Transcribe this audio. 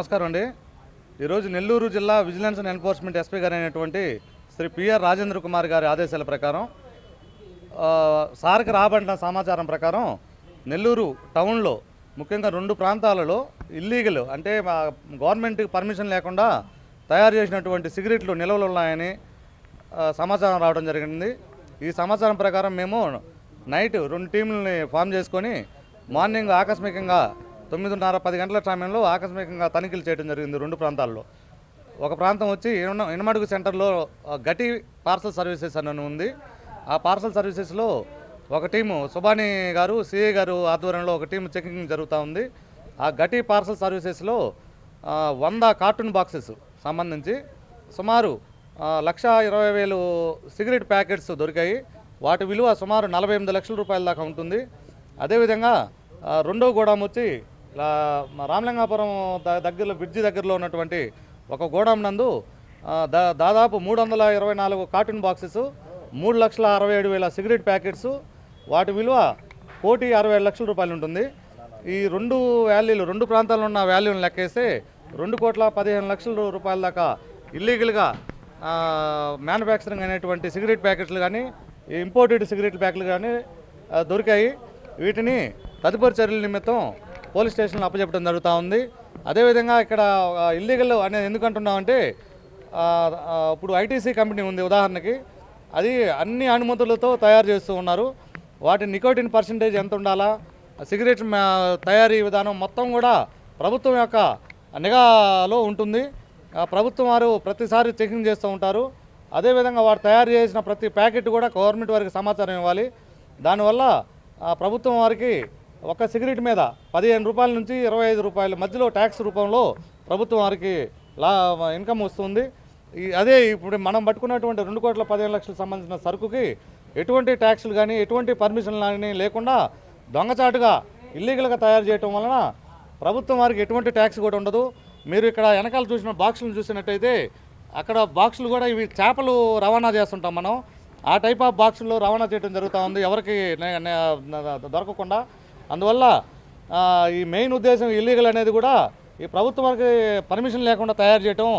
నమస్కారం అండి. ఈరోజు నెల్లూరు జిల్లా విజిలెన్స్ అండ్ ఎన్ఫోర్స్మెంట్ ఎస్పీ గారు అయినటువంటి శ్రీ పిఆర్ రాజేంద్ర కుమార్ గారి ఆదేశాల ప్రకారం సార్కి రాబడిన సమాచారం ప్రకారం నెల్లూరు టౌన్లో ముఖ్యంగా 2 ప్రాంతాలలో ఇల్లీగల్ అంటే గవర్నమెంట్ పర్మిషన్ లేకుండా తయారు చేసినటువంటి సిగరెట్లు నిల్వలు ఉన్నాయని సమాచారం రావడం జరిగింది. ఈ సమాచారం ప్రకారం మేము నైట్ 2 టీంలని ఫామ్ చేసుకొని మార్నింగ్ ఆకస్మికంగా 9:30-10 గంటల సమయంలో ఆకస్మికంగా తనిఖీలు చేయడం జరిగింది 2 ప్రాంతాల్లో. ఒక ప్రాంతం వచ్చి ఇనమడుగు సెంటర్లో గటి పార్సల్ సర్వీసెస్ అని ఉంది. ఆ పార్సల్ సర్వీసెస్లో ఒక టీము సుబాని గారు సిఐ గారు ఆధ్వర్యంలో ఒక టీం చెకింగ్ జరుగుతూ ఉంది. ఆ గటి పార్సల్ సర్వీసెస్లో 100 కార్టూన్ బాక్సెస్ సంబంధించి సుమారు 1,20,000 సిగరెట్ ప్యాకెట్స్ దొరికాయి. వాటి విలువ సుమారు 48 లక్షల రూపాయల దాకా ఉంటుంది. అదేవిధంగా రెండో గోడాం వచ్చి రామలింగాపురం దగ్గరలో బ్రిడ్జి దగ్గరలో ఉన్నటువంటి ఒక గోడాం నందు దాదాపు 324 కార్టూన్ బాక్సెస్, 3,67,000 సిగరెట్ ప్యాకెట్స్, వాటి విలువ 1,67 లక్షల రూపాయలు ఉంటుంది. ఈ 2 ప్రాంతాల్లో ఉన్న వాల్యూని లెక్కేస్తే 2,15 లక్షల రూపాయల దాకా ఇల్లీగల్గా మ్యానుఫ్యాక్చరింగ్ అనేటువంటి సిగరెట్ ప్యాకెట్లు కానీ ఇంపోర్టెడ్ సిగరెట్ ప్యాకెట్లు కానీ దొరికాయి. వీటిని తదుపరి చర్యల నిమిత్తం పోలీస్ స్టేషన్లో అప్పచెప్పడం జరుగుతూ ఉంది. అదేవిధంగా ఇక్కడ ఇల్లీగల్ అనేది ఎందుకంటున్నామంటే ఇప్పుడు ఐటీసీ కంపెనీ ఉంది ఉదాహరణకి, అది అన్ని అనుమతులతో తయారు చేస్తూ ఉన్నారు. వాటి నికోటిన్ పర్సంటేజ్ ఎంత ఉండాలా, సిగరెట్ తయారీ విధానం మొత్తం కూడా ప్రభుత్వం యొక్క నిఘాలో ఉంటుంది. ప్రభుత్వం వారు ప్రతిసారి చెకింగ్ చేస్తూ ఉంటారు. అదేవిధంగా వారు తయారు చేసిన ప్రతి ప్యాకెట్ కూడా గవర్నమెంట్ వారికి సమాచారం ఇవ్వాలి. దానివల్ల ప్రభుత్వం వారికి ఒక సిగరెట్ మీద 15 రూపాయల నుంచి 25 రూపాయల మధ్యలో ట్యాక్స్ రూపంలో ప్రభుత్వం వారికి ఇన్కమ్ వస్తుంది. అదే ఇప్పుడు మనం పట్టుకున్నటువంటి 2,15,00,000 సంబంధించిన సరుకుకి ఎటువంటి ట్యాక్సులు కానీ ఎటువంటి పర్మిషన్లు కానీ లేకుండా దొంగచాటుగా ఇల్లీగల్గా తయారు చేయటం వలన ప్రభుత్వం వారికి ఎటువంటి ట్యాక్స్ కూడా ఉండదు. మీరు ఇక్కడ వెనకాల చూసిన బాక్సులను చూసినట్టయితే అక్కడ బాక్సులు కూడా ఇవి చేపలు రవాణా చేస్తుంటాం మనం. ఆ టైప్ ఆఫ్ బాక్సుల్లో రవాణా చేయడం జరుగుతూ ఉంది ఎవరికి దొరకకుండా. అందువల్ల ఈ మెయిన్ ఉద్దేశం ఇల్లీగల్ అనేది కూడా ఈ ప్రభుత్వానికి పర్మిషన్ లేకుండా తయారు చేయటం.